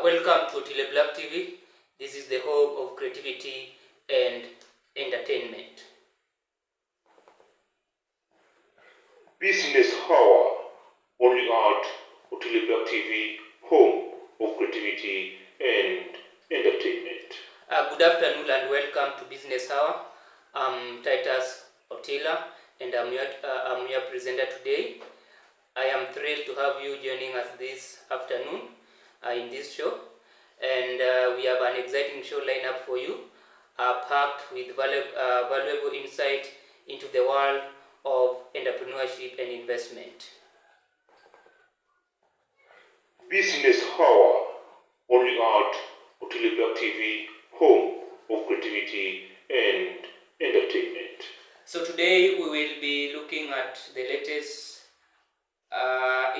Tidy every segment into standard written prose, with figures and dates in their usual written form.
Welcome to Otileblack TV. This is the home of creativity and entertainment. Business Hour, only at Otileblack TV, home of creativity and entertainment. Good afternoon and welcome to Business Hour. I'm Titus Otila and I'm your presenter today. I am thrilled to have you joining us this afternoon in this show, and we have an exciting show lineup for you, packed with valuable insight into the world of entrepreneurship and investment. Business Hour, only at Otileblack TV, home of creativity and entertainment. So today we will be looking at the latest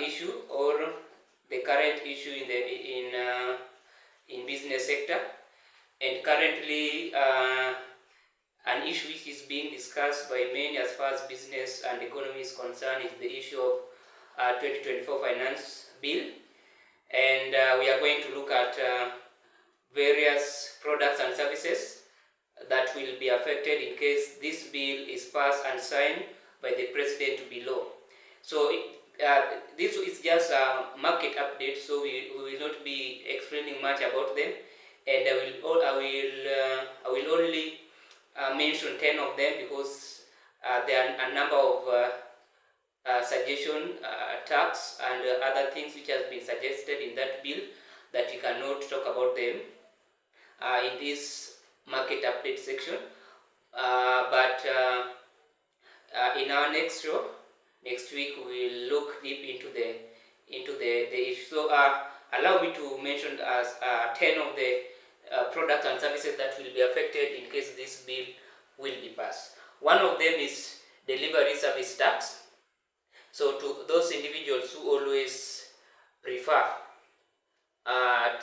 issue or the current issue in business sector, and currently an issue which is being discussed by many as far as business and economy is concerned is the issue of 2024 finance bill, and we are going to look at various products and services that will be affected in case this bill is passed and signed by the president to be law. So this is just a market update, so we will not be explaining much about them, and I will only mention 10 of them because there are a number of suggestion, tax and other things which has been suggested in that bill that we cannot talk about them in this market update section, but in our next show next week we will look deep into the issue. So allow me to mention as 10 of the products and services that will be affected in case this bill will be passed. One of them is delivery service tax. So to those individuals who always prefer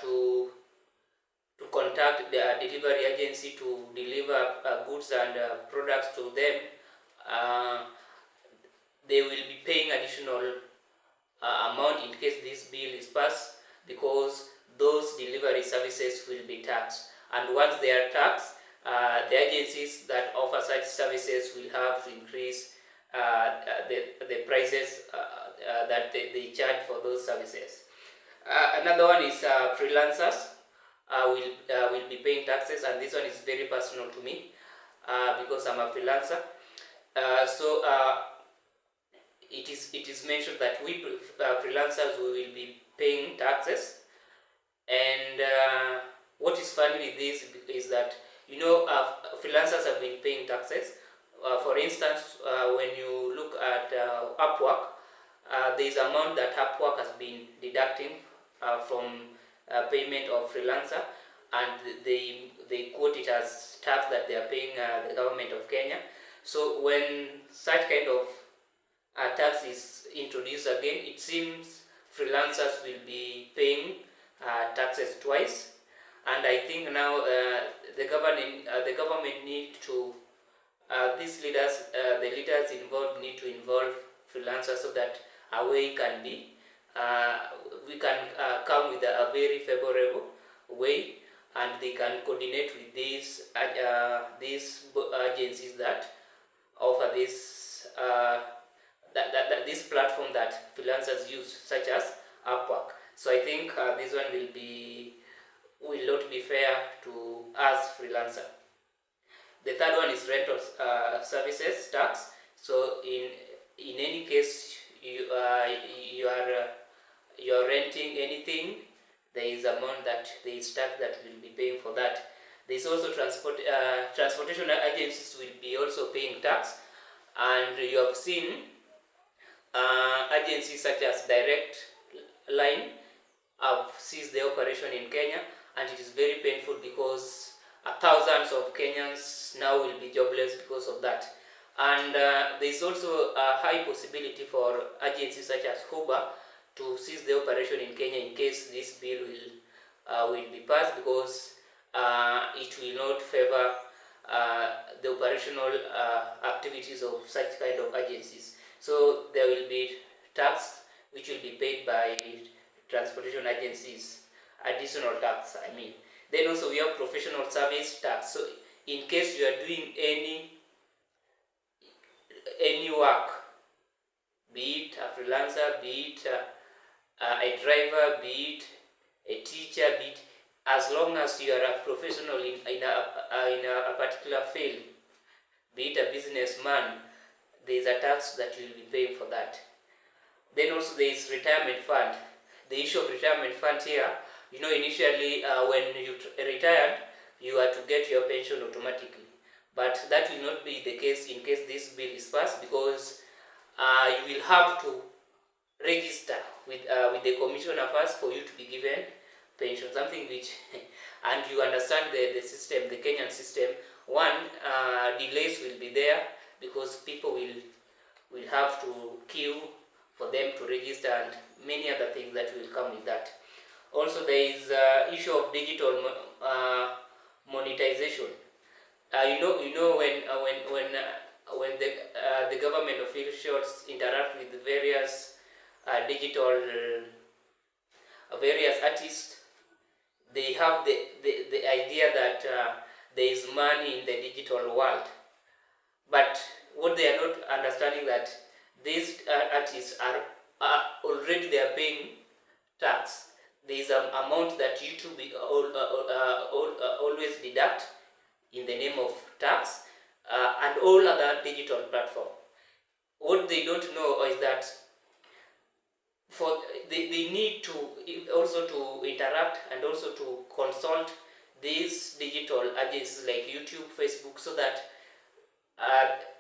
to contact the delivery agency to deliver goods and products to them, they will be paying additional amount in case this bill is passed, because those delivery services will be taxed, and once they are taxed, the agencies that offer such services will have to increase the prices that they charge for those services. Another one is freelancers will be paying taxes, and this one is very personal to me because I'm a freelancer. So it is mentioned that we freelancers will be paying taxes, and what is funny with this is that freelancers have been paying taxes. For instance, when you look at Upwork, there is amount that Upwork has been deducting from payment of freelancer, and they quote it as tax that they are paying the government of Kenya. So when such kind of tax is introduced again, it seems freelancers will be paying taxes twice, and I think now the government need to the leaders involved need to involve freelancers so that a way can be we can come with a very favorable way, and they can coordinate with these agencies that offer this this platform that freelancers use, such as Upwork. So I think this one will not be fair to us freelancer. The third one is rental services tax. So in any case you are renting anything, there is amount that there is tax that will be paying for that. There is also transportation agencies will be also paying tax, and you have seen agencies such as Direct Line have ceased their operation in Kenya, and it is very painful because thousands of Kenyans now will be jobless because of that. And there is also a high possibility for agencies such as Uber to cease their operation in Kenya in case this bill will be passed, because it will not favor the operational activities of such kind of agencies. So there will be tax which will be paid by transportation agencies. additional tax, I mean. Then also we have professional service tax. So in case you are doing any work, be it a freelancer, be it a driver, be it a teacher, be it, as long as you are a professional in a particular field, be it a businessman, there is a tax that you will be paying for that. Then also there is retirement fund. The issue of retirement fund here, initially when you retired, you are to get your pension automatically. But that will not be the case in case this bill is passed, because you will have to register with the commissioner first for you to be given pension, something which and you understand the system, the Kenyan system. One, delays will be there because people will have to queue for them to register, and many other things that will come with that. Also, there is issue of digital monetization. When the government officials interact with the various various artists, they have the idea that there is money in the digital world. But what they are not understanding that these artists are already they are paying tax. There is an amount that YouTube always deduct in the name of tax, and all other digital platform. What they don't know is that they need to also to interact and also to consult these digital agencies like YouTube, Facebook, so that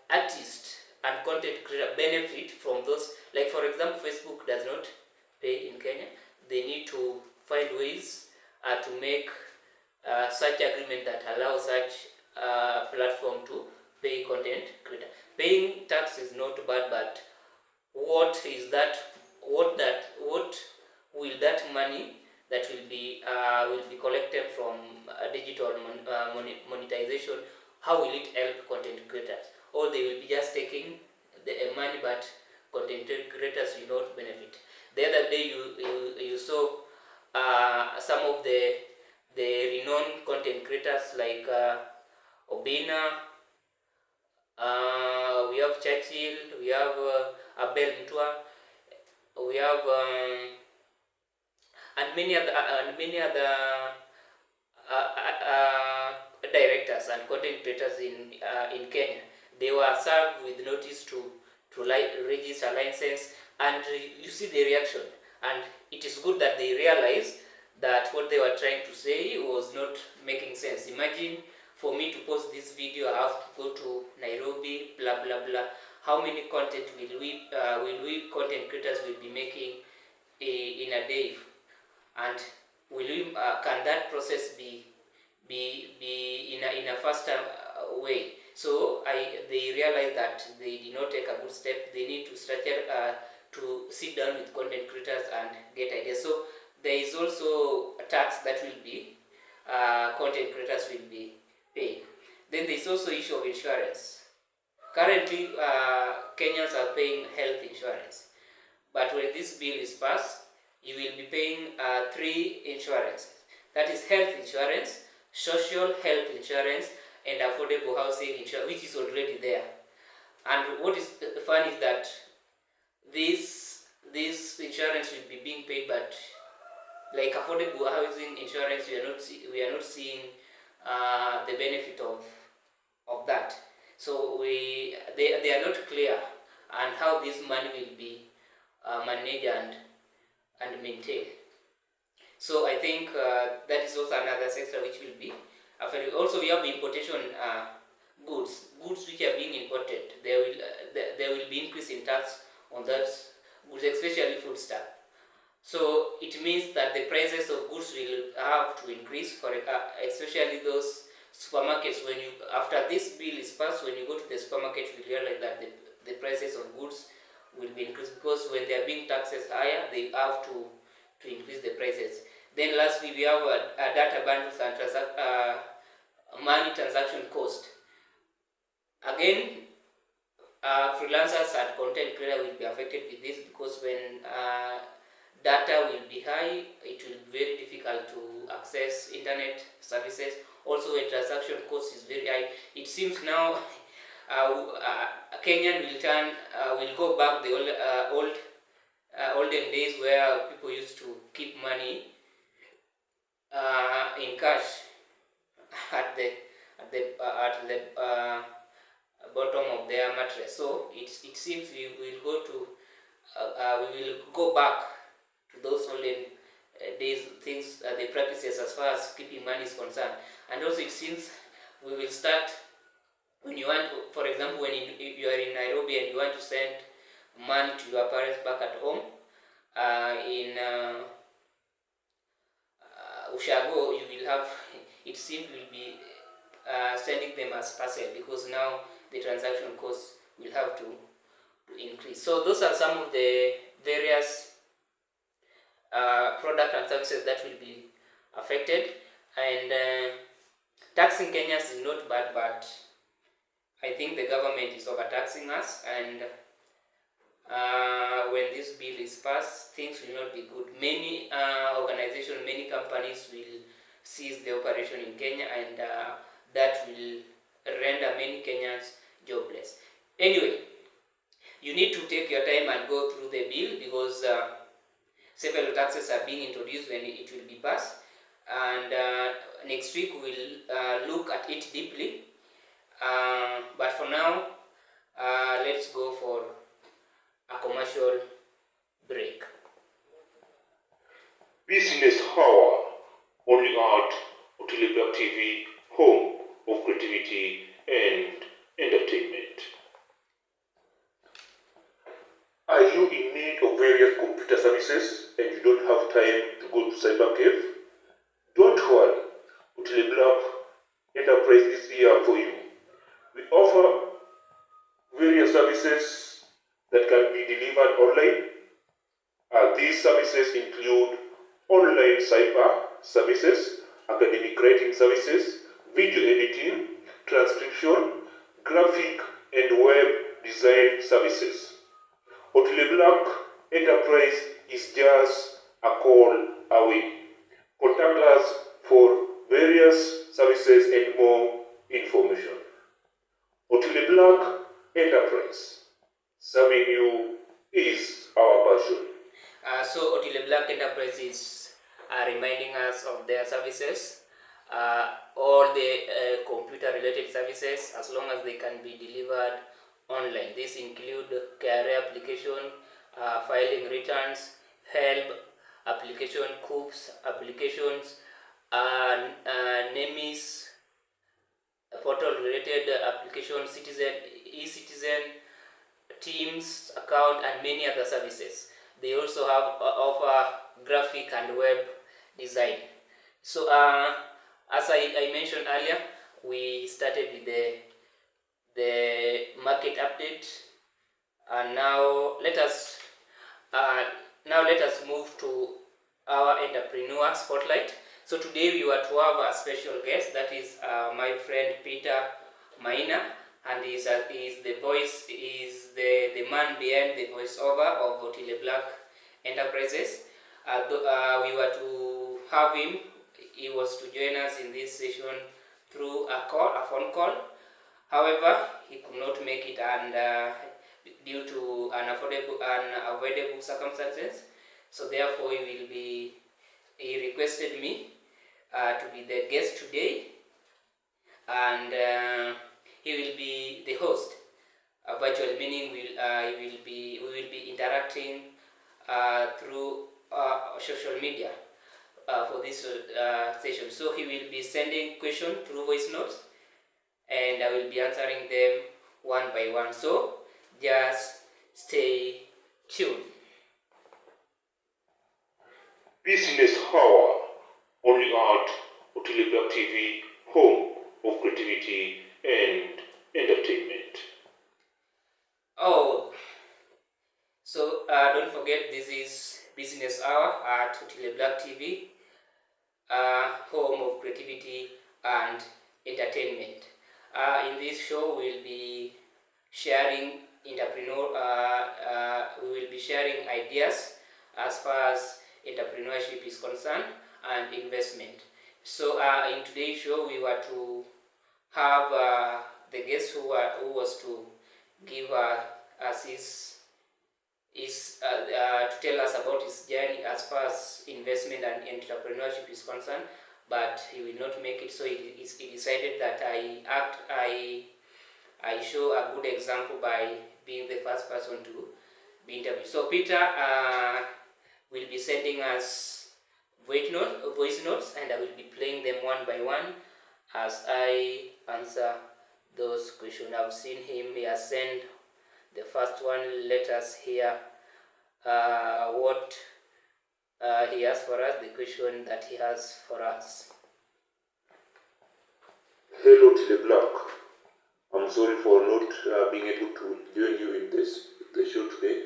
artists and content creators benefit from those. Like for example, Facebook does not pay in Kenya. They need to find ways to make such agreement that allows such platform to pay content creator. Paying tax is not bad, but what will that money that will be collected from digital monetization, how will it help content creators? Or they will be just taking the money, but content creators will not benefit. The other day you saw some of the renowned content creators like Obina, we have Churchill, we have Abel Mtua, we have and many other directors and content creators in Kenya. They were served with notice to register license, and you see the reaction. And it is good that they realize that what they were trying to say was not making sense. Imagine for me to post this video, I have to go to Nairobi, blah blah blah. How many content will we content creators will be making in a day, and can that process be in a faster way? So they realize that they did not take a good step. They need to structure to sit down with content creators and get ideas. So there is also a tax that will be content creators will be paying. Then there is also issue of insurance. Currently, Kenyans are paying health insurance, but when this bill is passed, you will be paying 3 insurances. That is health insurance, social health insurance, and affordable housing insurance, which is already there. And what is fun is that this insurance will be being paid, but like affordable housing insurance, we are not seeing the benefit of that. So they are not clear on how this money will be managed and maintained. So I think that is also another sector which will be affected. Also, we have importation goods which are being imported. There will be increase in tax on those goods, especially food stuff. So it means that the prices of goods will have to increase for especially those supermarkets. When you after this bill is passed, when you go to the supermarket, you realize that the prices of goods will be increased, because when they are being taxed higher, they have to increase the prices. Then lastly, we have data bundles and money transaction cost. Again, freelancers and content creators will be affected with this, because when data will be high, it will be very difficult to access internet services. Also, when transaction cost is very high, it seems now Kenyan will go back the olden days where people used to keep money in cash at the bottom of their mattress. So it seems we will go back to those olden days things, the practices as far as keeping money is concerned. And also it seems we will start, when you want, for example, when you are in Nairobi and you want to send money to your parents back at home, in Ushago, you will have, it seems will be sending them as parcel, because now the transaction cost will have to increase. So those are some of the various product and services that will be affected. And taxing Kenyans is not bad, but I think the government is overtaxing us, and when this bill is passed, things will not be good. Many organizations, many companies will cease the operation in Kenya, and that will render many Kenyans jobless. Anyway, you need to take your time and go through the bill, because several taxes are being introduced when it will be passed, and next week we'll look at it deeply. But for now, let's go for a commercial break. Business Hour, only at Otileblack TV, home of creativity and entertainment. Are you in need of various computer services and you don't have time to go to cyber cave? Don't worry, Otileblack Enterprise is here for you. We offer various services that can be delivered online. These services include online cyber services, academic writing services, video editing, transcription, graphic and web design services. Otileblack Enterprise is just a call away. Contact us for various services and more information. Otileblack Enterprise, serving you is our passion. So Otileblack Enterprise is reminding us of their services, all the computer-related services, as long as they can be delivered online. These include career application, filing returns, help application, COOPS applications, NEMIS, portal-related applications, e-citizen, Teams account, and many other services. They also have offer graphic and web design. So as I mentioned earlier, we started with the market update, and now let us move to our entrepreneur spotlight. So today we were to have a special guest, that is my friend Peter Maina, and is the man behind the voiceover of Otileblack Enterprises. We were to have him. He was to join us in this session through a phone call. However, he could not make it, and due to unavoidable circumstances. So therefore, he requested me to be the guest today, and he will be the host. Virtual meaning we will be interacting through social media for this session. So he will be sending questions through voice notes, and I will be answering them one by one. So just stay tuned. Business Hour, only at Otileblack TV, home of creativity and entertainment. Oh, so don't forget, this is Business Hour at Otileblack TV, home of creativity and entertainment. In this show, we'll be sharing we will be sharing ideas as far as entrepreneurship is concerned and investment. So in today's show, we were to have the guest who was to give us to tell us about his journey as far as investment and entrepreneurship is concerned, but he will not make it, so he decided that I show a good example by being the first person to be interviewed. So Peter will be sending us voice notes, and I will be playing them one by one as I answer those questions. I've seen him, he has sent the first one. Let us hear what he has for us, the question that he has for us. Hello, Otileblack. I'm sorry for not being able to join you in the show today.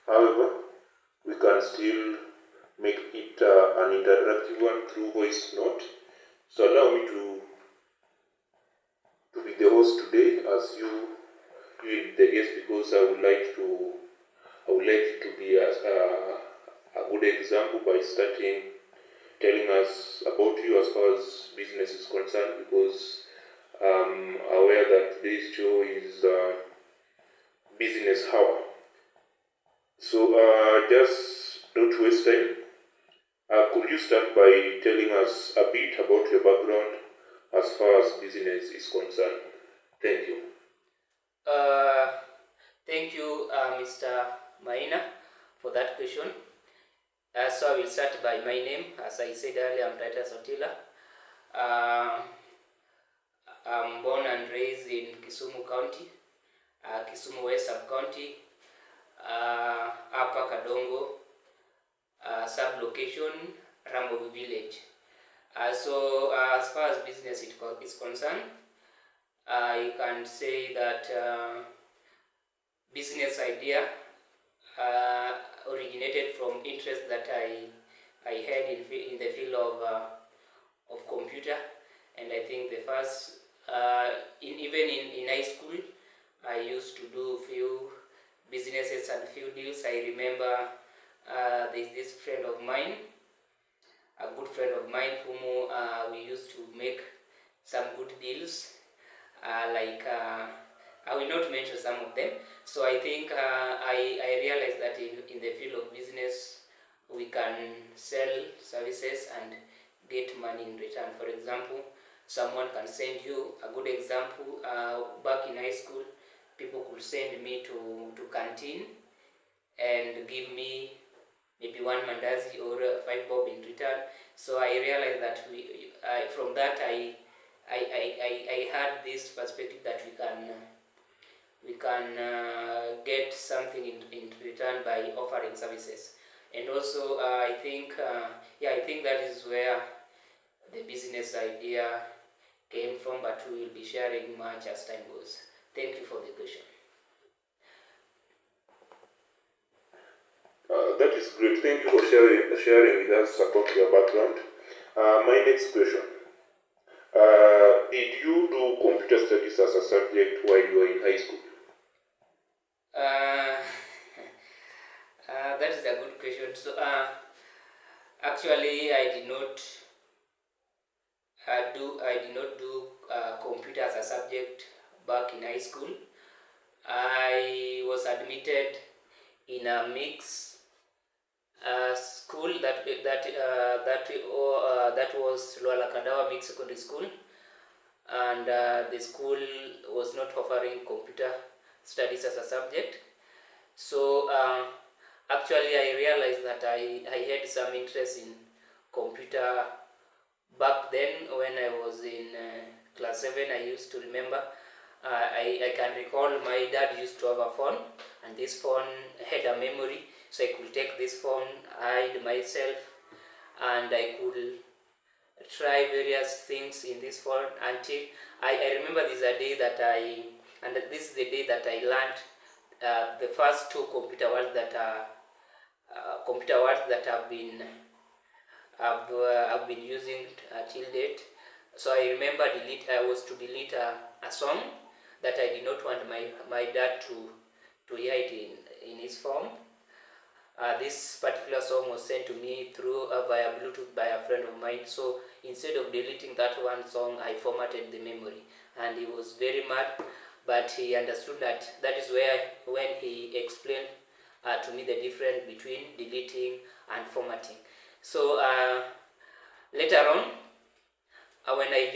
However, we can still make it an interactive one through voice note. So allow me to be the host today, as you the guest, because I would like you to be a good example by starting telling us about you as far as business is concerned, because I'm aware that today's show is business hour. So just don't waste time. Could you start by telling us a bit about your background as far as business is concerned? Thank you. Thank you, Mr. Maina, for that question. So I will start by my name. As I said earlier, I'm Titus Otila. I'm born and raised in Kisumu County, Kisumu West Sub-County, Upper Kadongo, sub-location, Rambo Village. So as far as business is concerned, I can say that business idea originated from interest that I had in the field of computer, and I think the first even in high school I used to do few businesses and few deals. I remember there's this friend of mine, a good friend of mine, whom we used to make some good deals. I will not mention some of them. So I think I realized that in the field of business we can sell services and get money in return. For example, someone can send you, a good example, back in high school, people could send me to canteen and give me maybe one mandazi or 5 bob in return. So I realized that from that I had this perspective that we can get something in return by offering services. And also I think that is where the business idea came from, but we will be sharing much as time goes. Thank you for the question. That is great. Thank you for sharing with us about your background. My next question. Did you do computer studies as a subject while you were in high school? That is a good question. So actually I did not do computer as a subject back in high school. I was admitted in a mix school that was Luala Kadawa Mixed Secondary School, and the school was not offering computer studies as a subject. So actually I realized that I had some interest in computer back then when I was in class 7. I used to remember, I can recall my dad used to have a phone, and this phone had a memory, so I could take this phone, hide myself, and I could try various things in this phone until I remember this is a day that this is the day that I learned the first two computer words that I've been using till date. So I remember I was to delete a song that I did not want my dad to hear it in his phone. this particular song was sent to me through via Bluetooth by a friend of mine. So instead of deleting that one song, I formatted the memory, and he was very mad. But he understood that that is where when he explained to me the difference between deleting and formatting. So later on, when I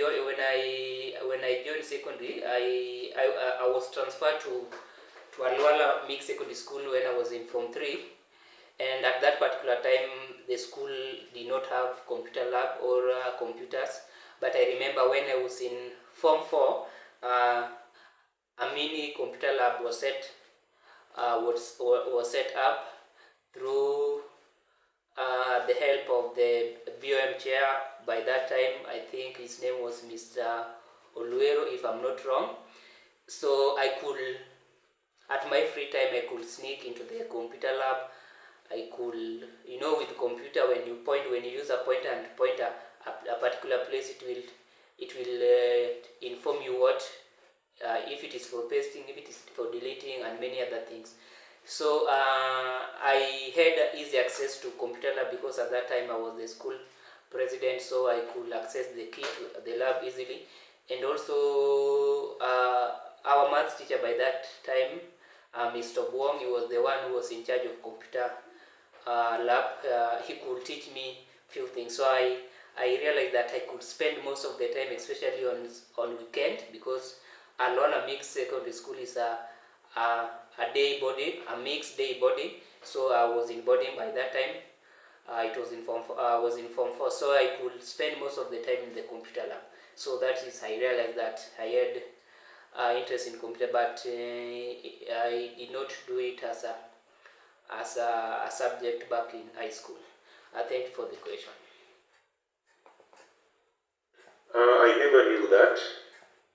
joined secondary, I was transferred to Alwala Mixed Secondary School when I was in Form 3. And at that particular time, the school did not have computer lab or computers. But I remember when I was in Form 4, a mini computer lab was set up through the help of the BOM chair. By that time, I think his name was Mr. Oluero, if I'm not wrong. So I could, at my free time, I could sneak into the computer lab. I could, with computer, when you use a pointer and pointer a particular place, it will inform you what, if it is for pasting, if it is for deleting, and many other things. So I had easy access to computer lab because at that time I was the school president, so I could access the key to the lab easily. And also our maths teacher by that time, Mr. Buong, he was the one who was in charge of computer lab. He could teach me few things. So I realized that I could spend most of the time, especially on weekend, because Alona Mixed Secondary School is a day boarding, a mixed day boarding. So I was in boarding by that time. It was in form 4, I was in Form 4, so I could spend most of the time in the computer lab. So that is, I realized that I had interest in computer, but I did not do it as a subject back in high school. Thank you for the question. I never knew that.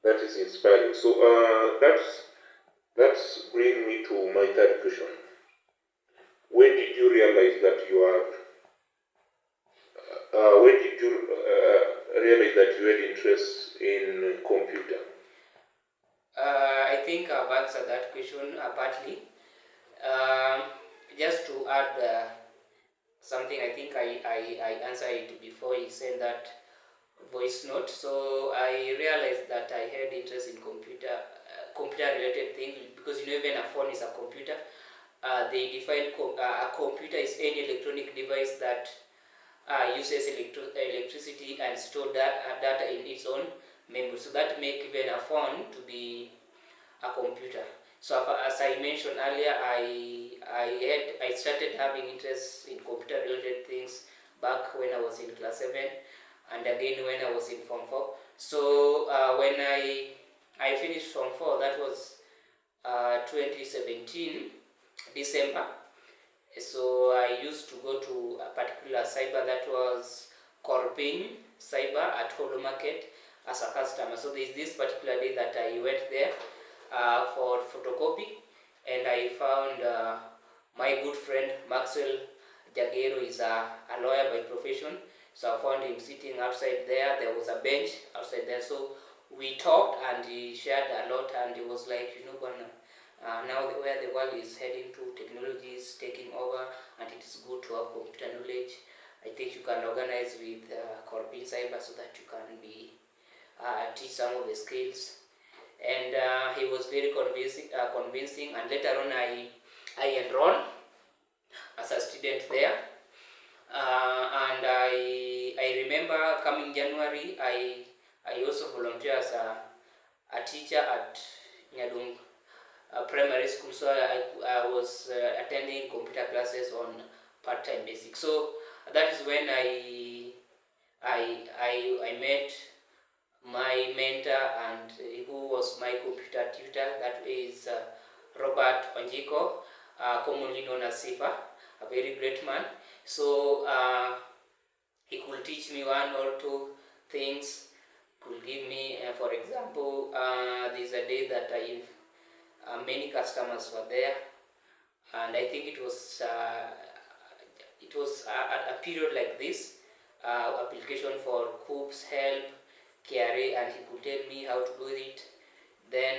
That is inspiring. So that's bring me to my third question. When did you realize that you are? When did you realize that you had interest in computer? I think I've answered that question partly. Just to add something, I think I answered it before he sent that voice note. So I realized that I had interest in computer related things, because even a phone is a computer. They define a computer is any electronic device that uses electricity and store data in its own memory. So that make even a phone to be a computer. So as I mentioned earlier, I started having interest in computer related things back when I was in class 7, and again when I was in Form 4. So when I finished Form 4, that was 2017 December. So I used to go to a particular cyber that was Corping Cyber at Holo Market as a customer. So there's this particular day that I went there for photocopy, and I found my good friend Maxwell Jagero is a lawyer by profession. So I found him sitting outside there. There was a bench outside there. So we talked and he shared a lot, and he was like, now where the world is heading to, technology is taking over, and it is good to have computer knowledge. I think you can organize with Corpin Cyber so that you can be teach some of the skills. And he was very convincing. And later on, I enrolled as a student there. And I remember coming January, I also volunteered as a teacher at Nyadung primary school. So I was attending computer classes on part-time basis. So that is when I met my mentor, and who was my computer tutor, that is Robert Onjiko, commonly known as Sifa, a very great man. So he could teach me one or two things, could give me, for example, there's a day that many customers were there, and I think it was a period like this, application for COOPS, help, KRA, and he could tell me how to do it. Then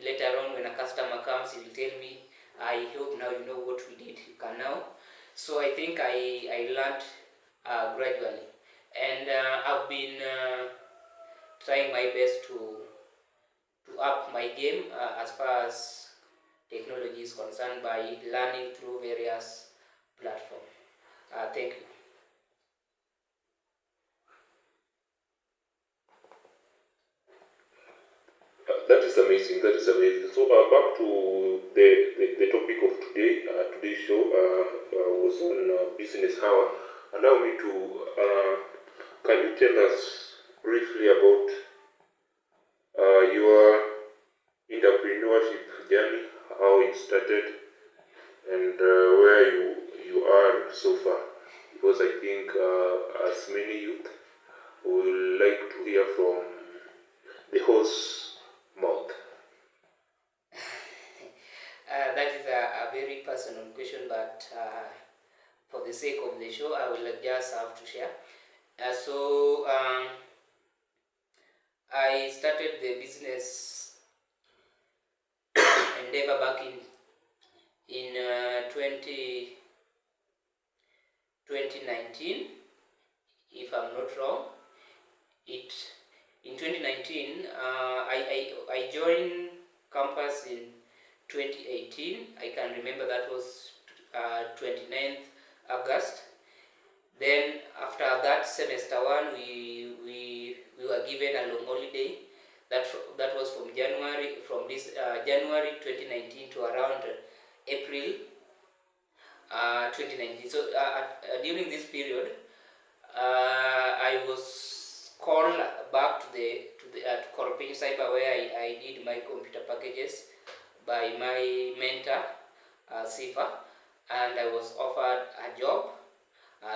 later on, when a customer comes, he will tell me, I hope now you know what we did, you can now. So I think I learned gradually, and I've been trying my best to up my game as far as technology is concerned by learning through various platforms. Thank you. That is amazing. That is amazing. So back to the topic of today. Today's show was on business hour. Allow me to. Can you tell us briefly about your entrepreneurship journey, how it started, and where you are so far? Because I think as many youth would like to hear from the horse mouth. That is a very personal question, but for the sake of the show, I will just have to share. I started the business endeavor back in 2019, if I'm not wrong. It in 2019, I joined campus in 2018. I can remember that was 29th August. Then after that semester one, we were given a long holiday. That was from January 2019 to around April 2019. So during this period, I was called back to Corporation Cyber, where I did my computer packages by my mentor, Sifa, and I was offered a job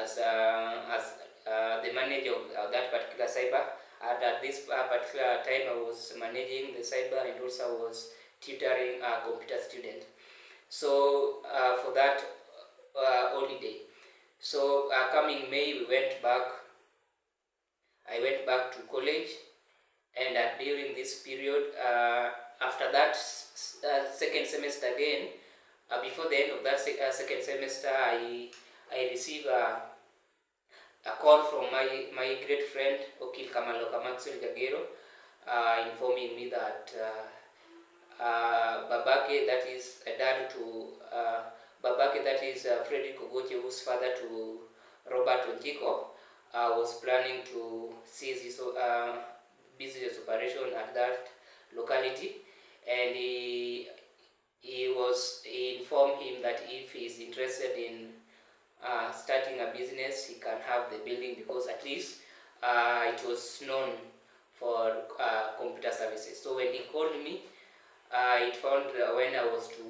as the manager of that particular cyber. And at this particular time, I was managing the cyber and also was tutoring a computer student. So for that holiday, so coming May, I went back to college, and during this period, after that second semester again, before the end of that second semester, I received a call from my great friend Otileblack, informing me that Babake, that is a dad to Babake, that is Frederick Ogoche, who's father to Robert Onchiko, was planning to seize his business operation at that locality, and he informed him that if he is interested in starting a business, he can have the building, because at least it was known for computer services. So when he called me, it found when I was to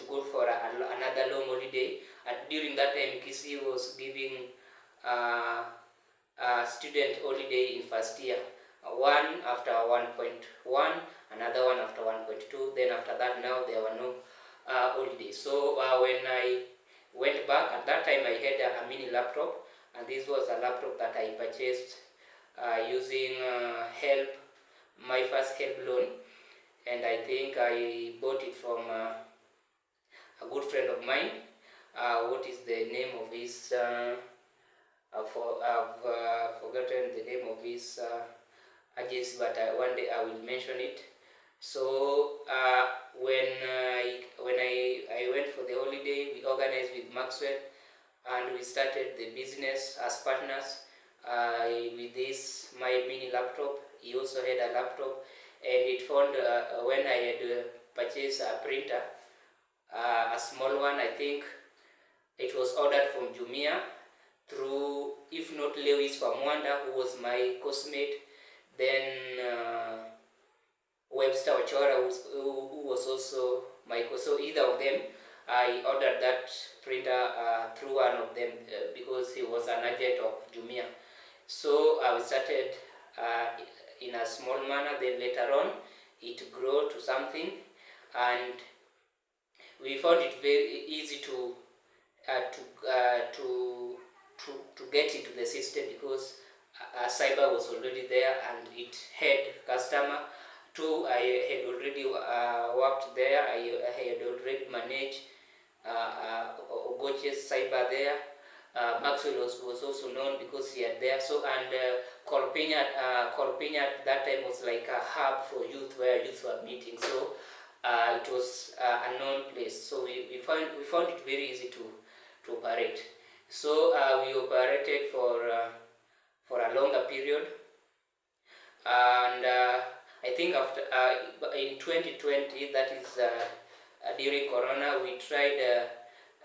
go for another long holiday. And during that time, Kisi was giving a student holiday in first year, one after 1.1, another one after 1.2. Then after that, now there were no holidays. So when I went back, at that time I had a mini laptop, and this was a laptop that I purchased using my first help loan, and I think I bought it from a good friend of mine. What is the name of his? I've forgotten the name of his agency, but one day I will mention it. So when I went for the holiday, we organized with Maxwell, and we started the business as partners. With this my mini laptop, he also had a laptop, and it found when I had purchased a printer, a small one. I think it was ordered from Jumia through, if not Lewis Famwanda, who was my coursemate, then Webster Ochora, who was also my course. So either of them, I ordered that printer through one of them because he was an agent of Jumia. So we started in a small manner. Then later on, it grew to something, and we found it very easy to get into the system, because cyber was already there and it had customer. Two, I had already worked there. I had already managed Ogoche's cyber there. Maxwell was also known because he had there. So and Kolpenya at that time was like a hub for youth where youth were meeting. So it was a known place. So we found it very easy to operate. So we operated for a longer period, and I think after in 2020, that is during Corona, we tried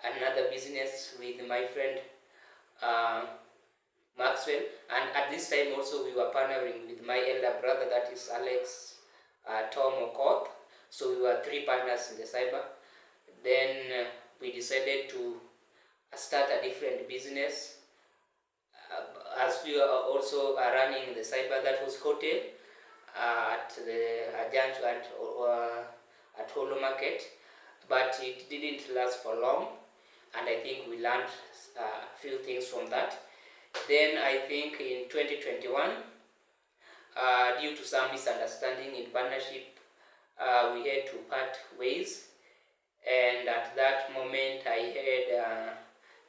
another business with my friend uh, Maxwell, and at this time also we were partnering with my elder brother, that is Alex Tom Okoth. So we were three partners in the cyber. Then we decided to start a different business as we are also running the cyber, that was hotel at the junction at Holo Market, but it didn't last for long, and I think we learned a few things from that. Then I think in 2021, due to some misunderstanding in partnership, we had to part ways, and at that moment I had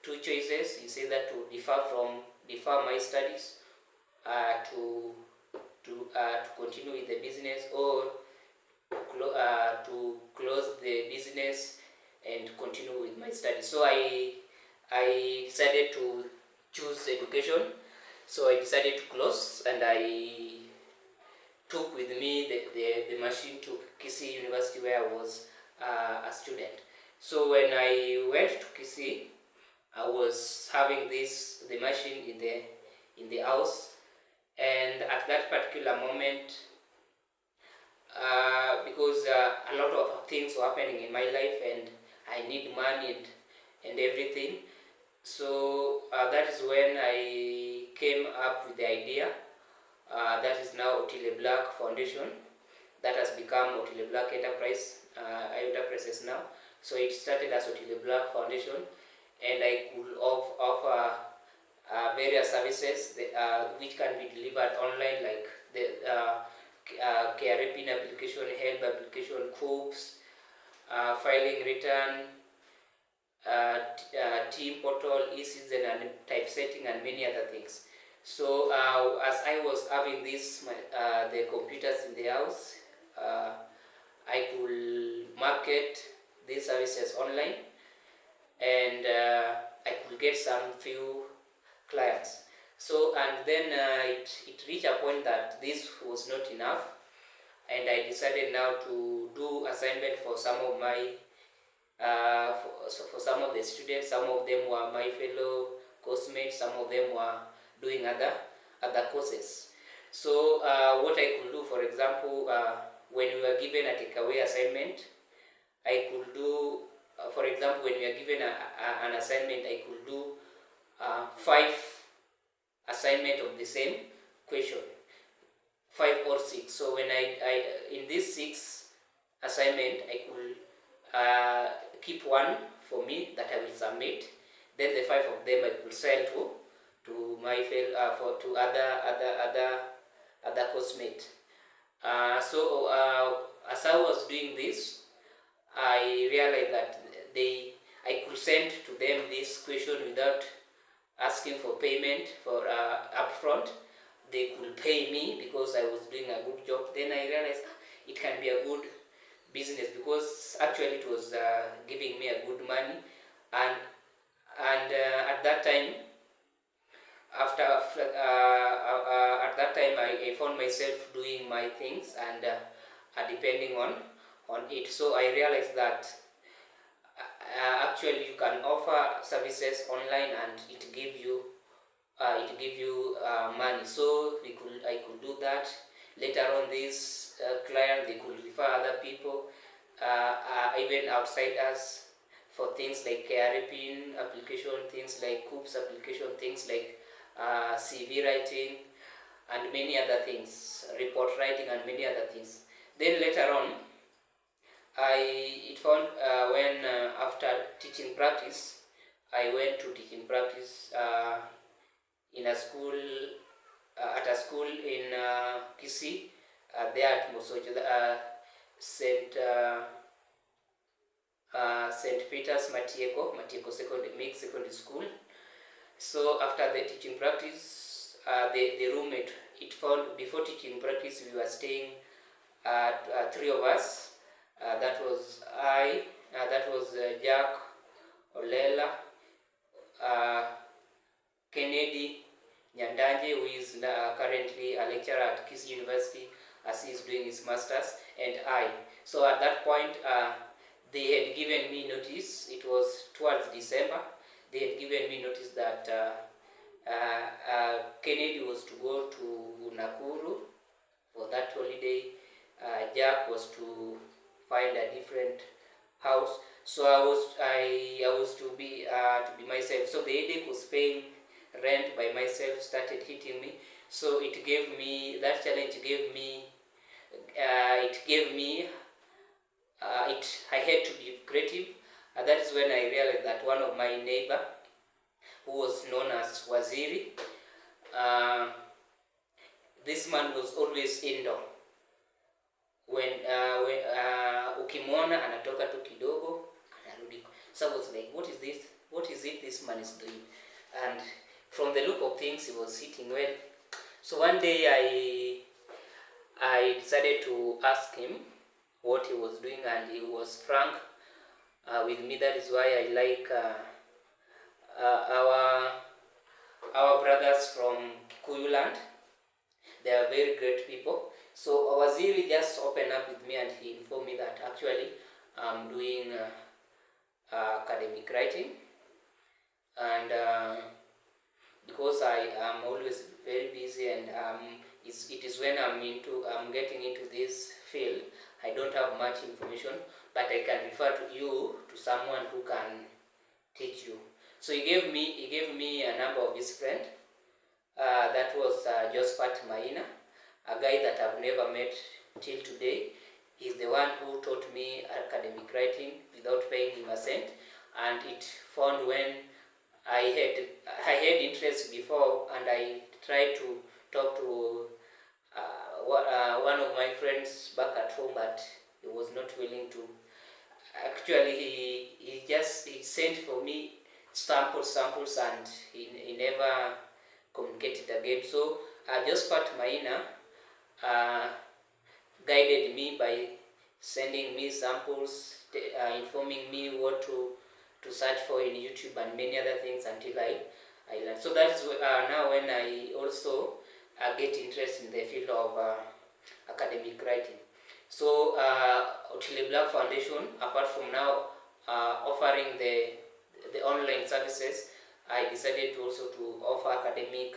two choices. Is either to defer my studies to continue with the business, or to close the business and continue with my studies. So I decided to choose education. So I decided to close, and I took with me the machine to Kisii University, where I was a student. So when I went to Kisii, I was having the machine in the house, and at that particular moment, because a lot of things were happening in my life, and I need money and everything. So that is when I came up with the idea. That is now Otileblack Foundation. That has become Otileblack Enterprises now. So it started as Otileblack Foundation, and I could offer various services which can be delivered online, like the KRAPIN application, help application, COOPS, filing return, team portal, e-citizen, and typesetting, and many other things. So as I was having the computers in the house, I could market these services online, and I could get some few clients. So, and then it reached a point that this was not enough, and I decided now to do assignment for some of my for some of the students. Some of them were my fellow course-mates, some of them were doing other courses. So what I could do, for example, when we were given a takeaway assignment, I could do, for example, when we are given an assignment, I could do 5 assignment of the same question, 5 or 6. So when I in this 6 assignment, I could keep one for me that I will submit. Then the 5 of them I could sell to my to other coursemate. So as I was doing this, I realized that I could send to them this question without asking for payment for upfront. They could pay me because I was doing a good job. Then I realized it can be a good business, because actually it was giving me a good money, and at that time, at that time, I found myself doing my things and depending on it. So I realized that actually you can offer services online, and it give you money. So I could do that. Later on, this client, they could refer other people, even outside us, for things like KRAPIN application, things like COOPS application, things like CV writing, and many other things, report writing, and many other things. Then later on, I found when after teaching practice, I went to teaching practice in a school at a school in Kisii, there at Mosocho, Saint St. Peter's Matieko Mixed Secondary School. So after the teaching practice, the roommate, it found before teaching practice we were staying three of us. That was I, that was Jack, Olela, Kennedy Nyandanje, who is currently a lecturer at Kisii University as he is doing his masters, and I. So at that point, they had given me notice. It was towards December. They had given me notice that Kennedy was to go to Nakuru for that holiday. Jack was to find a different house. So I was to be myself. So the headache was paying rent by myself started hitting me. So it gave me that challenge. Gave me I had to be creative. That is when I realized that one of my neighbor, who was known as Waziri, this man was always indoor. When ukimwona anatoka tu kidogo anarudi. So I was like, what is this? What is it this man is doing? And from the look of things, he was sitting well. So one day I decided to ask him what he was doing, and he was frank with me. That is why I like our brothers from Kikuyu land. They are very great people. So Waziri just opened up with me and he informed me that actually I'm doing academic writing, and because I am always very busy, and it is when I'm getting into this field, I don't have much information, but I can refer to you to someone who can teach you. So he gave me a number of his friends. That was Josephat Maina, a guy that I've never met till today. He's the one who taught me academic writing without paying him a cent, and it found when I had interest before, and I tried to talk to one of my friends back at home, but he was not willing to. Actually, he sent for me samples, and he never communicated again. So Josephat Maina guided me by sending me samples, informing me what to search for in YouTube and many other things until I learned. So that's now when I also get interested in the field of academic writing. So Otileblack Foundation, apart from now offering the online services, I decided to also to offer academic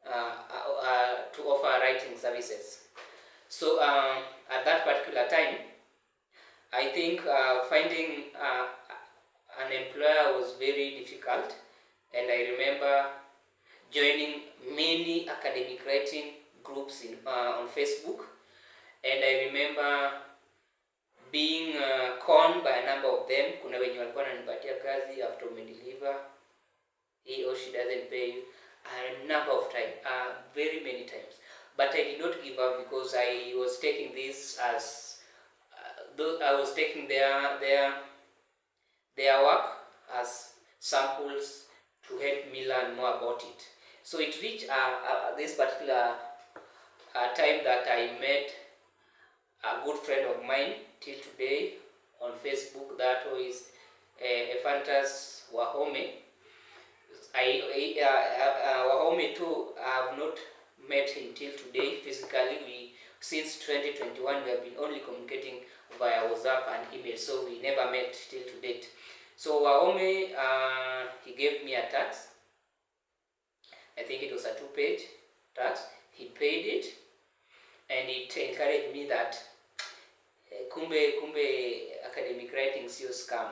to offer writing services. So at that particular time, I think finding an employer was very difficult, and I remember joining many academic writing groups on Facebook, and I remember being conned by a number of them. Kuna wenye walikuwa wananipatia kazi after umedeliver, he or she doesn't pay you, a number of times, very many times. But I did not give up, because I was taking this as I was taking their work as samples to help me learn more about it. So it reached this particular time that I met a good friend of mine till today on Facebook, that is Ephantus Wahome. Wahome too, I have not met him till today physically. Since 2021 we have been only communicating via WhatsApp and email, so we never met till to date. So Wahome, he gave me a tax. I think it was a 2-page tax. He paid it, and it encouraged me that kumbe academic writing is your scam.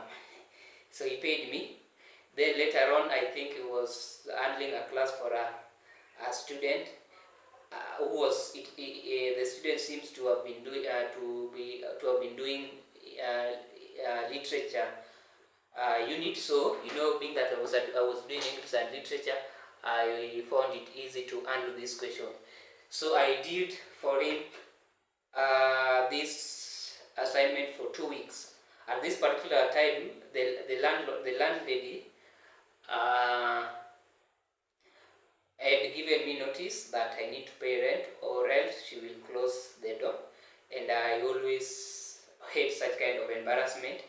So he paid me. Then later on, I think he was handling a class for a student who was the student seems to have been doing literature unit. So being that I was doing English and literature, I found it easy to handle this question. So I did for him this assignment for 2 weeks. At this particular time, the landlady had given me notice that I need to pay rent or else she will close the door, and I always hate such kind of embarrassment.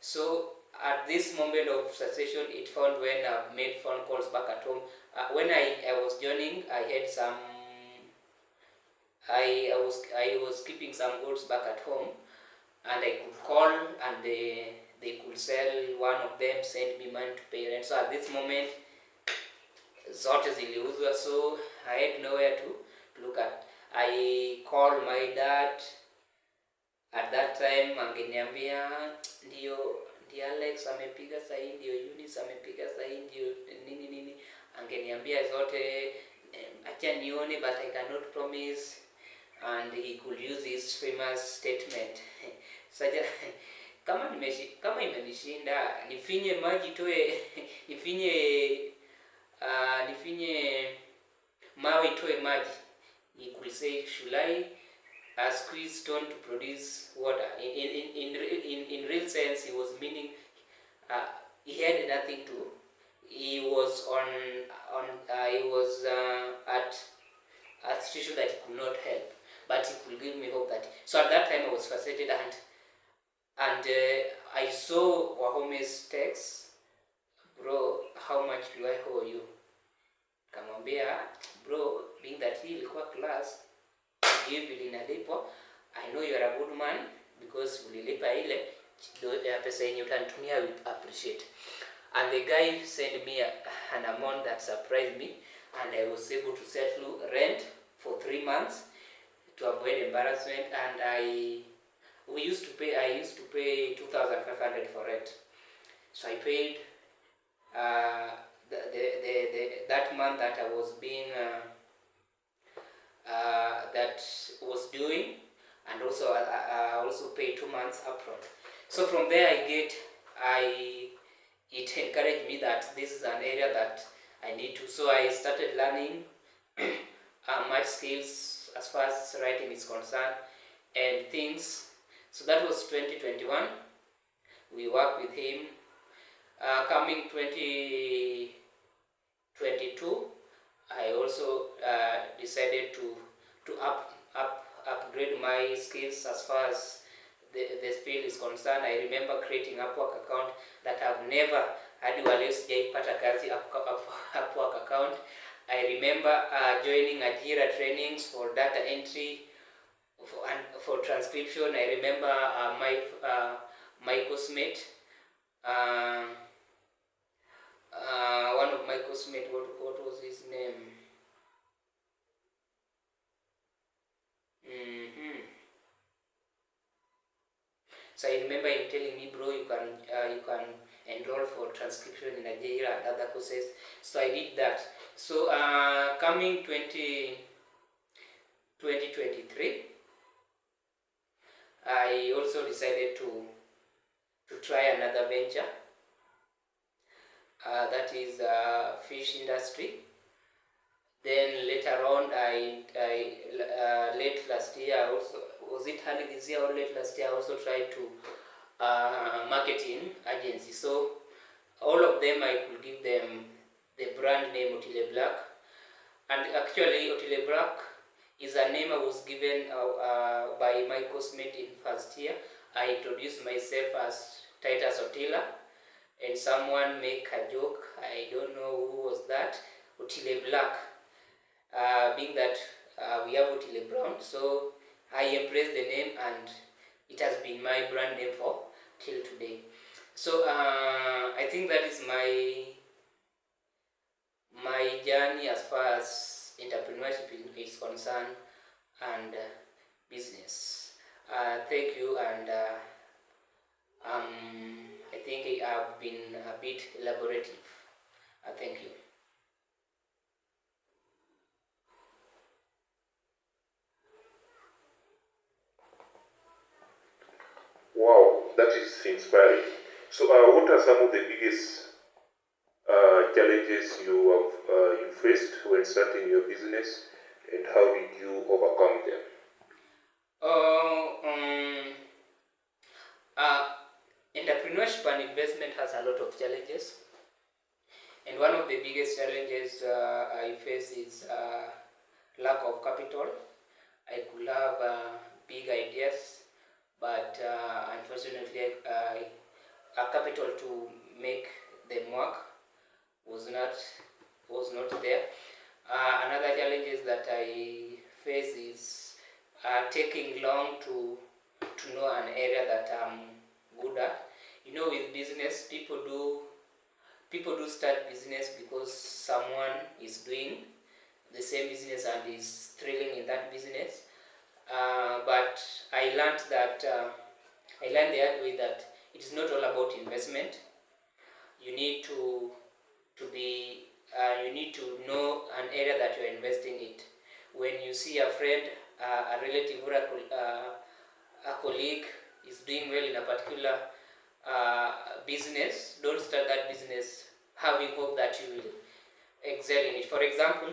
So at this moment of cessation, it found when I've made phone calls back at home. When I was joining, I was keeping some goats back at home, and I could call and they could sell one of them, send me money to pay rent. So at this moment zote ziliuzwa, so I had nowhere to look at. I called my dad. At that time angeniambia ndio Alex amepiga sahi, ndio Eunice amepiga sahi, ndio nini nini, angeniambia zote, acha nione, but I cannot promise, and he could use his famous statement saja kama imenishinda nifinye maji toe nifinye mawe itoe maji. He could say, should I squeeze stone to produce water? In real sense, he was meaning he had nothing to. He was at a situation that he could not help, but he could give me hope that. So at that time I was frustrated, and I saw Wahome's text, bro, how much do I owe you? Kamwambia, bro, being that hii ilikuwa class give ilinalipo, I know you are a good man because ulilipa ile pesa yenye utanitumia, will appreciate. And the guy sent me an amount that surprised me, and I was able to settle rent for 3 months to avoid embarrassment. And I used to pay 2,500 for rent. So I paid that month that I was being that was doing, and also I also paid 2 months upfront. So from there it encouraged me that this is an area that I need to. So I started learning much skills as far as writing is concerned and things. So that was 2021. We worked with him. Coming 2022, I also decided to upgrade my skills as far as the field is concerned. I remember creating Upwork account that I've never hadi waleo sijaipata kazi Upwork account. I remember joining Ajira trainings for data entry and for transcription. I remember my coursemate, one of my coursemate, what was his name? So I remember him telling me, bro, you can enroll for transcription in Nigeria and other courses. So I did that. So coming 2023, I also decided to try another venture. That is fish industry. Then later on, late last year, also, was it early this year or late last year, I also tried to marketing agency. So all of them, I could give them the brand name Otileblack. And actually, Otileblack is a name I was given by my coursemate in first year. I introduced myself as Titus Otila, and someone make a joke, I don't know who was that, Otileblack, being that we have Otile Brown, so I embraced the name and it has been my brand name for till today. So I think that is my journey as far as entrepreneurship is concerned and business. Thank you, and I think I have been a bit elaborative. Thank you. Wow, that is inspiring. So what are some of the biggest challenges you faced when starting your business, and how did you overcome them? a lot of challenges. And one of the biggest challenges I face is lack of capital. I could have big ideas, but unfortunately, a capital to make them work was not there. Another challenge is that I face is taking long to know an area that I'm good at. With business, people do start business because someone is doing the same business and is thrilling in that business. But I learned the hard way that it is not all about investment. You need to know an area that you are investing in. When you see a friend, a relative, or a colleague is doing well in a particular business, don't start that business having hope that you will excel in it. For example,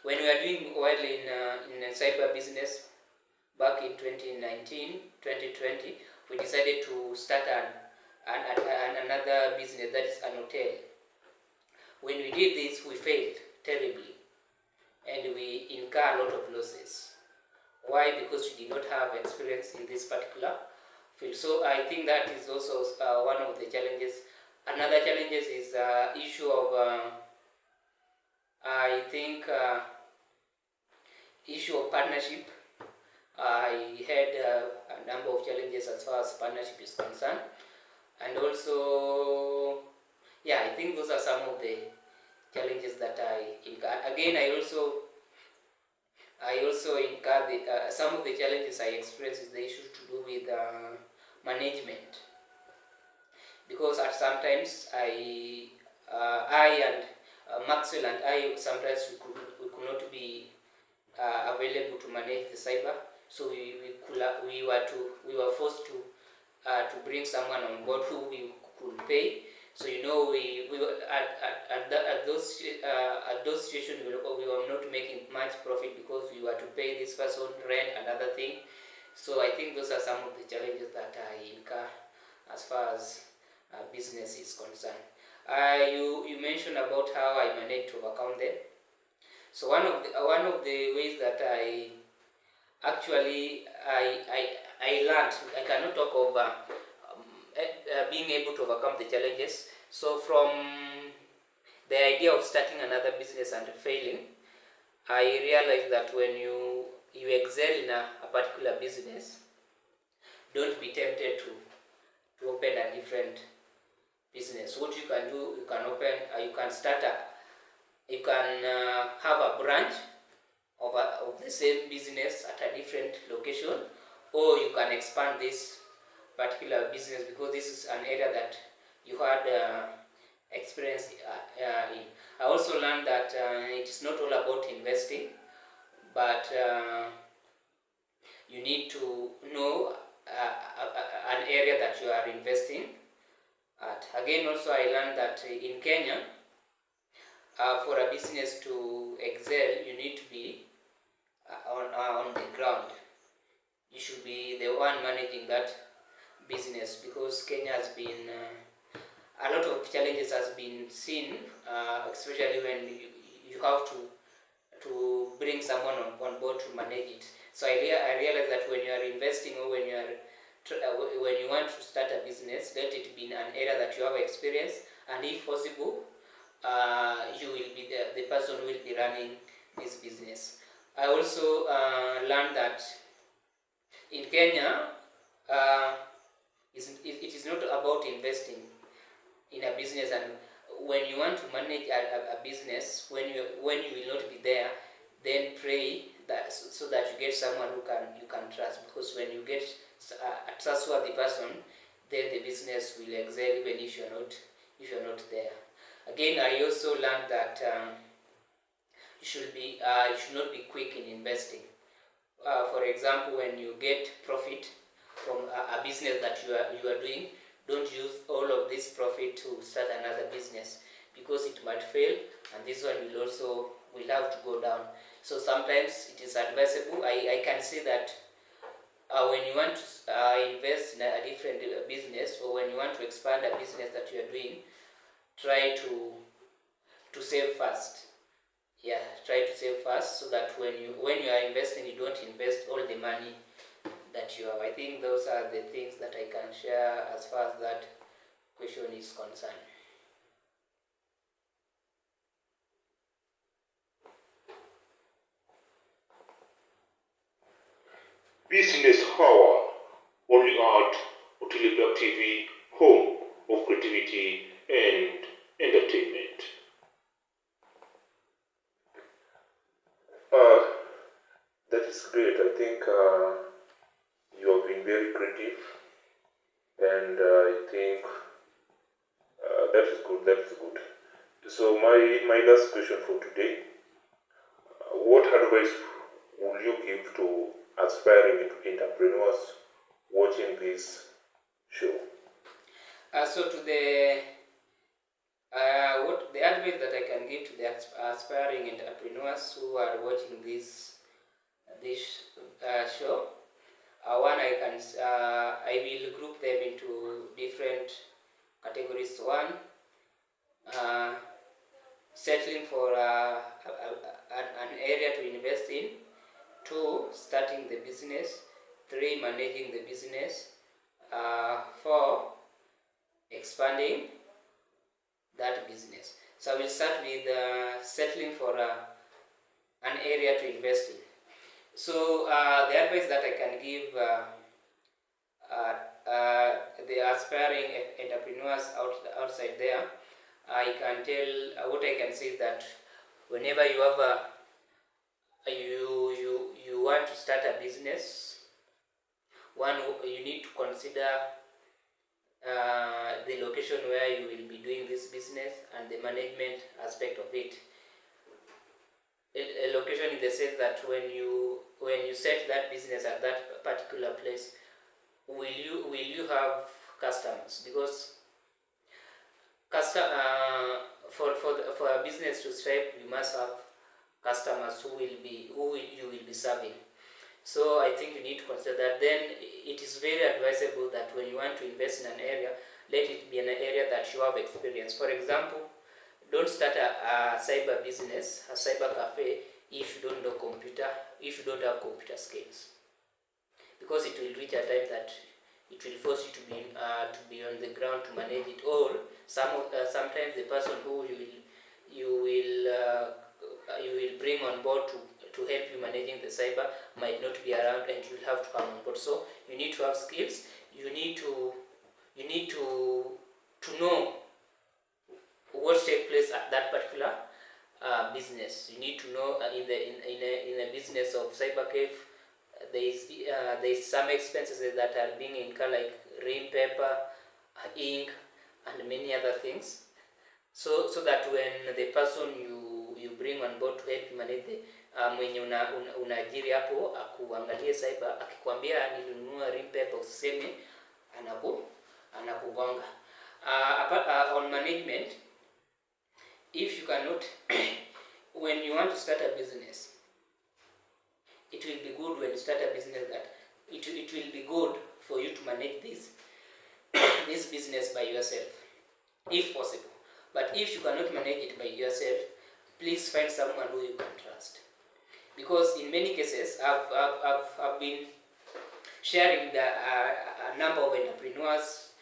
when we are doing well in a cyber business back in 2019, 2020, we decided to start another business, that is an hotel. When we did this, we failed terribly and we incur a lot of losses. Why? Because we did not have experience in this particular field. So I think that is also one of the challenges. Another challenge is issue of issue of partnership. I had a number of challenges as far as partnership is concerned, and also, I think those are some of the challenges that I incur. Again, I also incur some of the challenges I experience is the issue to do with management, because at sometimes I and Maxwell and I sometimes we could not be available to manage the cyber, so we were forced to bring someone on board who we could pay. So we were at those situations we were not making much profit because we were to pay this person rent and other thing. So I think those are some of the challenges that I incur as far as business is concerned. You mentioned about how I managed to overcome them. So one of the ways that I learned, I cannot talk of being able to overcome the challenges. So from the idea of starting another business and failing, I realized that when you excel in a particular business, don't be tempted to open a different business. What you can do, you can have a branch of the same business at a different location, or you can expand this particular business because this is an area that you had experience in. I also learned that it is not all about investing, but you need to know an area that you are investing at. Again, also I learned that in Kenya, for a business to excel, you need to be on the ground. You should be the one managing that business, because Kenya has been a lot of challenges has been seen, especially when you have to bring someone on board to manage it. So I realized that when you are investing or when you want to start a business, let it be in an area that you have experience, and if possible, you will be the person who will be running this business. I also learned that in Kenya, it is not about investing in a business, and when you want to manage a business, when you will not be there, then pray that so that you get someone you can trust, because when you get a trustworthy person, then the business will excel even if you're not there. Again, I also learned that you should not be quick in investing. For example, when you get profit from a business that you are doing, don't use all of this profit to start another business, because it might fail and this one will have to go down. So sometimes it is advisable. I can say that when you want to invest in a different business, or when you want to expand a business that you are doing, try to save first. Yeah, try to save first, so that when you are investing, you don't invest all the money that you have. I think those are the things that I can share as far as that question is concerned. Business Hour, only at Otileblack TV, home of creativity and entertainment. That is great. I think you have been very creative, and I think that is good. That is good. So my last question for today: what advice would you give to aspiring entrepreneurs watching this show? So to the what the advice that I can give to the aspiring entrepreneurs who are watching this show, one I will group them into different categories. One, settling for an area to invest in. Two, starting the business. Three, managing the business. Four, expanding that business. So I will start with settling for an area to invest in. So the advice that I can give the aspiring entrepreneurs outside there, I can tell what I can say is that whenever you have you want to start a business, one, you need to consider the location where you will be doing this business and the management aspect of it. A location in the sense that when you set that business at that particular place, will you have customers? Because for a business to thrive, you must have customers who you will be serving. So I think you need to consider that. Then it is very advisable that when you want to invest in an area, let it be an area that you have experience. For example, don't start a cyber business, a cyber cafe, if you don't know computer, if you don't have computer skills, because it will reach a time that it will force you to be on the ground to manage it. Or sometimes the person who you will bring on board to help you managing the cyber might not be around, and you will have to come on board. So you need to have skills. You need to know what takes place at that particular business. You need to know in a business of cyber cave, there is some expenses that are being incurred, like rain paper, ink, and many other things. So that when the person you bring on board to help you manage the mwenye unaajiri hapo akuangalie cyber, akikwambia nilinunua rain paper, usiseme anakugonga. On management, if you cannot when you want to start a business, it will be good when you start a business that it will be good for you to manage this business by yourself, if possible. But if you cannot manage it by yourself, please find someone who you can trust. Because in many cases, I've been sharing a number of entrepreneurs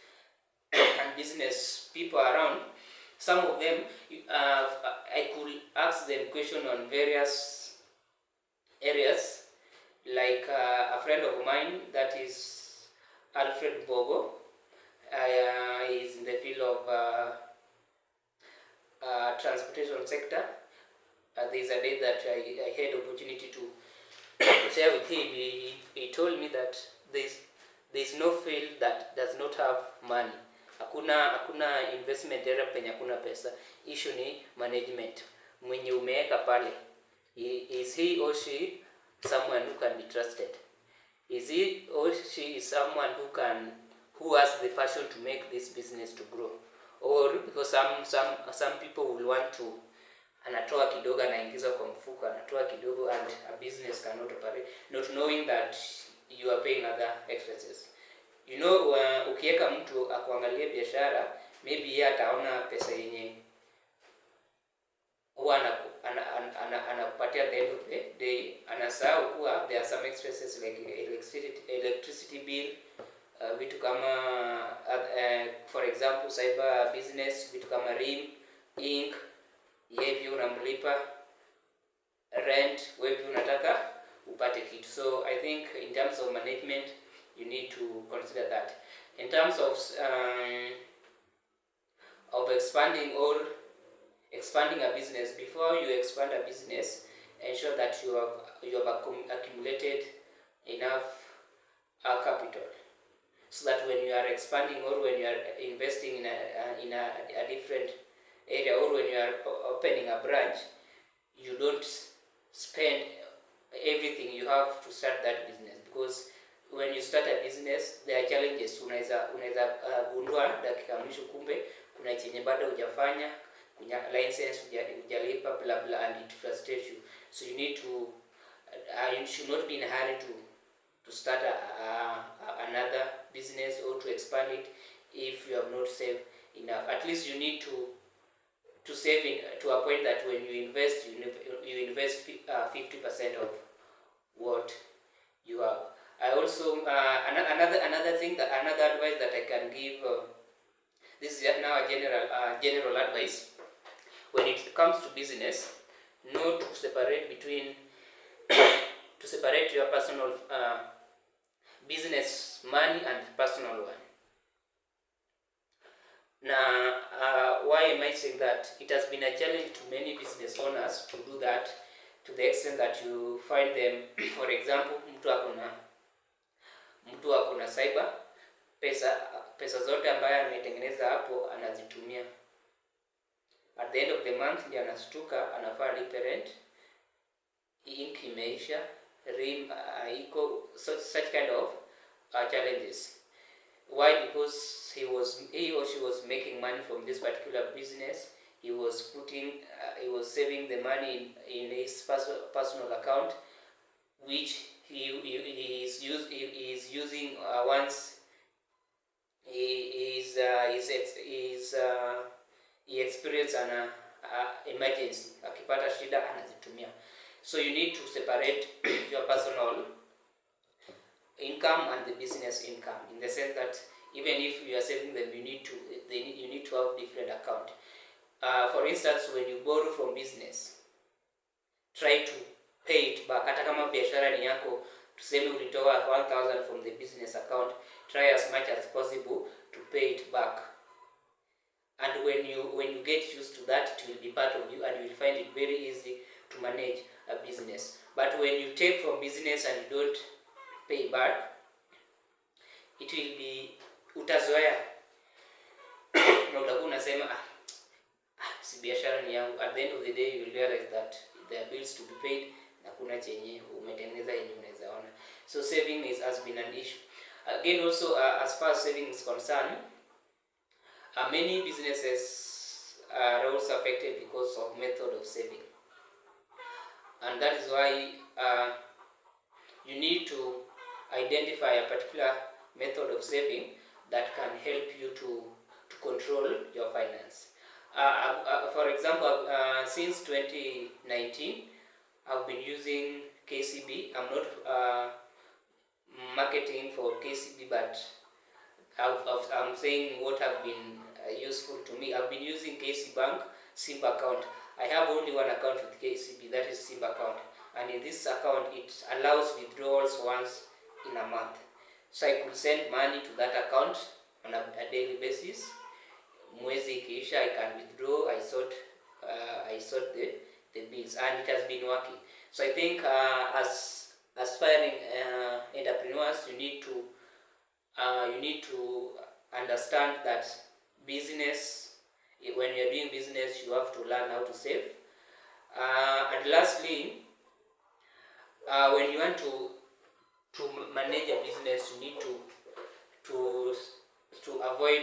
and business people around. Some of them, I could ask them questions on various areas, like a friend of mine that is Alfred Bogo. Is in the field of transportation sector. There's a day that I had opportunity to share with him. He told me that there's no field that does not have money. Hakuna investment area penye hakuna pesa. Issue ni management. Mwenye umeweka pale, is he or she someone who can be trusted? Is he or she is someone who has the passion to make this business to grow? Or because some people will want to, anatoa kidogo anaingiza kwa mfuko, anatoa kidogo, and a business cannot operate, not knowing that you are paying other expenses. Ukiweka mtu akuangalie biashara, maybe yeye ataona pesa yenye huwa anakupatia at the end of the day, anasahau kuwa there are some expenses like electricity bill, vitu kama for example cyber business, vitu kama rim, ink, yeye pia unamlipa rent, wewe pia unataka upate kitu. So I think in terms of management you need to consider that. In terms of expanding a business, before you expand a business, ensure that you have accumulated enough capital, so that when you are expanding or when you are investing in a different area, or when you are opening a branch, you don't spend everything you have to start that business, because when you start a business there are challenges. Unaweza gundua dakika mwisho kumbe kuna chenye bado hujafanya, kuna license hujalipa, blah blah, and it frustrates you. So you need to you should not be in a hurry to start another business or to expand it if you have not saved enough. At least you need to save to a point that when you invest, you invest 50% of what you have. I also another thing, another advice that I can give, this is now a general advice. When it comes to business, know to separate between to separate your personal business money and personal one. Now, why am I saying that? It has been a challenge to many business owners to do that, to the extent that you find them for example, mtu akona cyber, pesa zote ambayo ametengeneza hapo anazitumia. At the end of the month ndio anastuka, anafaa lipe rent, ink imeisha, rim iko, such kind of challenges. Why? Because he or she was making money from this particular business. He was saving the money in his personal account, which he is using once he experience an emergency, akipata shida anazitumia. So you need to separate your personal income and the business income, in the sense that even if you are saving them, you need to have different account. For instance, when you borrow from business, try to pay it back. Hata kama biashara ni yako, tuseme ulitoa 1,000 from the business account, try as much as possible to pay it back. And when you get used to that, it will be part of you and you will find it very easy to manage a business. But when you take from business and you don't pay back, it will be utazoea na utakuwa unasema si biashara ni yangu. At the end of the day you will realize that there are bills to be paid na kuna chenye umetengeneza yenye unaweza ona. So saving has been an issue. Again also as far as saving is concerned, many businesses are also affected because of method of saving, and that is why you need to identify a particular method of saving that can help you to control your finance. For example, since 2019, I've been using KCB. I'm not marketing for KCB, but I'm saying what have been useful to me. I've been using KCB Bank SIM account. I have only one account with KCB, that is SIM account. And in this account, it allows withdrawals once in a month. So I could send money to that account on a daily basis. Mwezi ikiisha, I can withdraw. I sort the bills, and it has been working. So I think as aspiring entrepreneurs, you need to understand that business, when you're doing business, you have to learn how to save. And lastly, when you want to manage a business, you need to avoid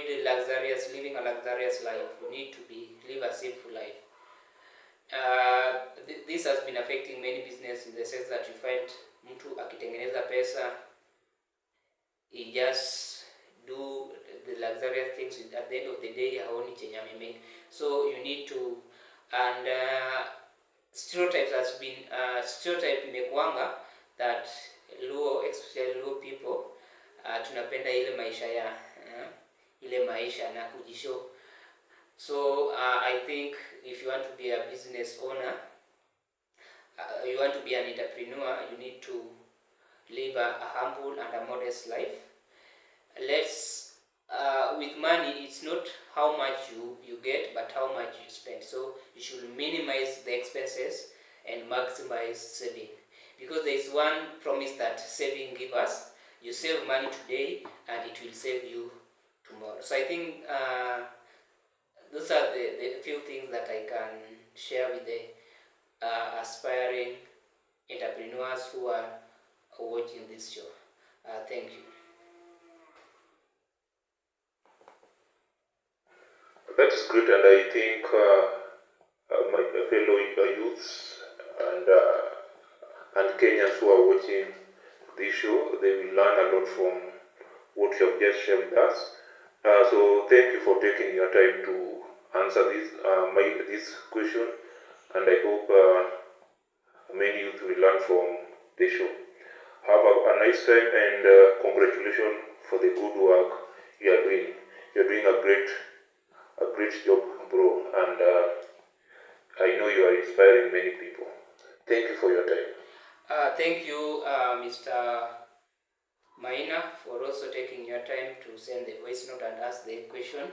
living a luxurious life. You need to live a simple life. This has been affecting many business in the sense that you find mtu akitengeneza pesa he just do the luxurious things. At the end of the day haoni chenye amemake. So you need to, and stereotypes has been stereotype imekuanga that Luo, especially Luo people, tunapenda ile maisha ya ile maisha na kujishow. So I think if you want to be a business owner, you want to be an entrepreneur, you need to live a humble and a modest life. Let's with money, it's not how much you get, but how much you spend. So you should minimize the expenses and maximize saving, because there is one promise that saving give us. You save money today and it will save you tomorrow. So I think those are the few things that I can share with the aspiring entrepreneurs who are watching this show. Thank you. That is great, and I think my fellow youths and Kenyans who are watching this show, they will learn a lot from what you have just shared with us. So thank you for taking your time to answer this question, and I hope many youth will learn from the show. Have a nice time, and congratulations for the good work you are doing. You're doing a great job, bro, and I know you are inspiring many people. Thank you for your time. Thank you, Mr. Maina, for also taking your time to send the voice note and ask the question.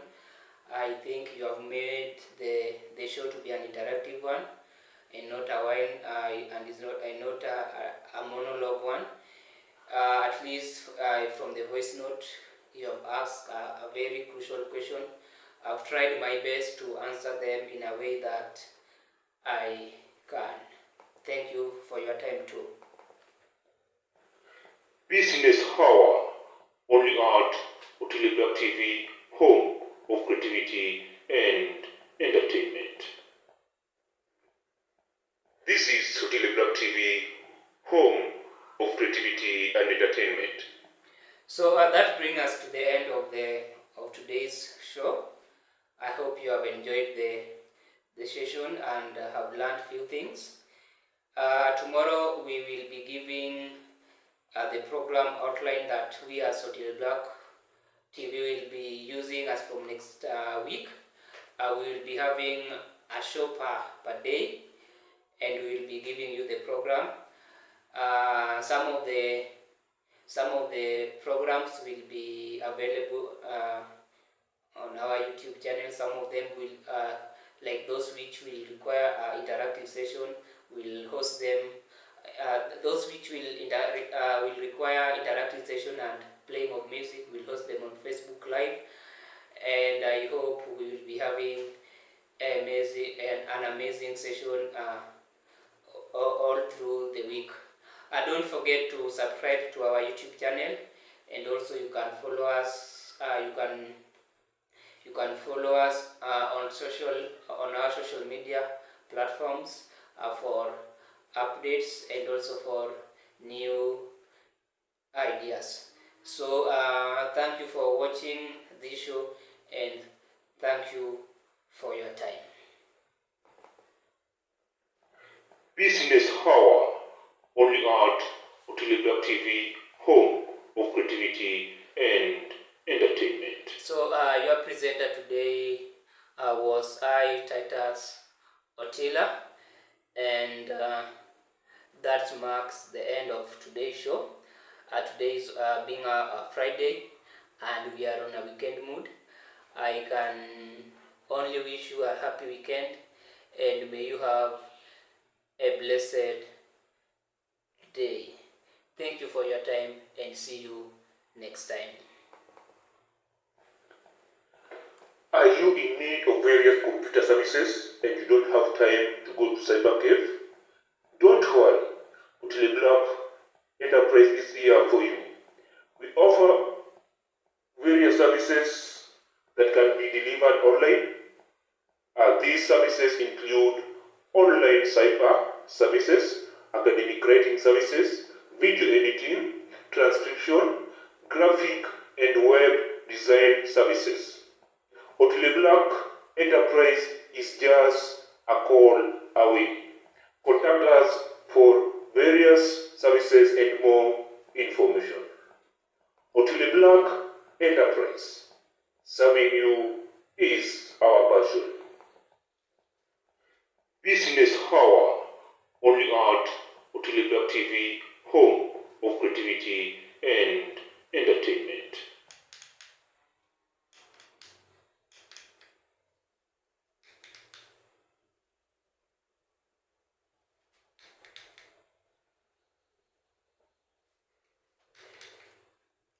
I think you have made the show to be an interactive one and not a whine, and it's not a monologue one. At least from the voice note, you have asked a very crucial question. I've tried my best to answer them in a way that I can. Thank you for your time too. Business Hour, only at Otileblack TV, home of creativity and entertainment. This is Otileblack TV, home of creativity and entertainment. So that brings us to the end of today's show. I hope you have enjoyed the session and have learned few things. Tomorrow we will be giving the program outline that we as Otileblack TV will be using as from next week. We will be having a show per day, and we will be giving you the program. Some of the programs will be available on our YouTube channel. Some of them will, like those which will require interactive session, we'll host them. Those which will require interactive session and playing of music, we'll host them on Facebook Live. And I hope we will be having an amazing session all through the week. Don't forget to subscribe to our YouTube channel, and also you can follow us. You can follow us on our social media platforms for updates and also for new ideas. So thank you for watching this show, and thank you for your time. Business Hour, only at Otileblack TV, home of creativity and entertainment. So your presenter today was I, Titus Otila, and that marks the end of today's show. Today is being a Friday, and we are on a weekend mood. I can only wish you a happy weekend, and may you have a blessed day. Thank you for your time, and see you next time. Are you in need of various computer services and you don't have time to go to cyber cave? Don't worry, Otileblack Enterprise is here for you. We offer various services that can be delivered online. These services include online cyber services, academic writing services, video editing, transcription, graphic and web design services. Otileblack Enterprise is just a call away. Contact us for various services and more information. Otileblack Enterprise, serving you is our passion. Business Hour, only at Otileblack TV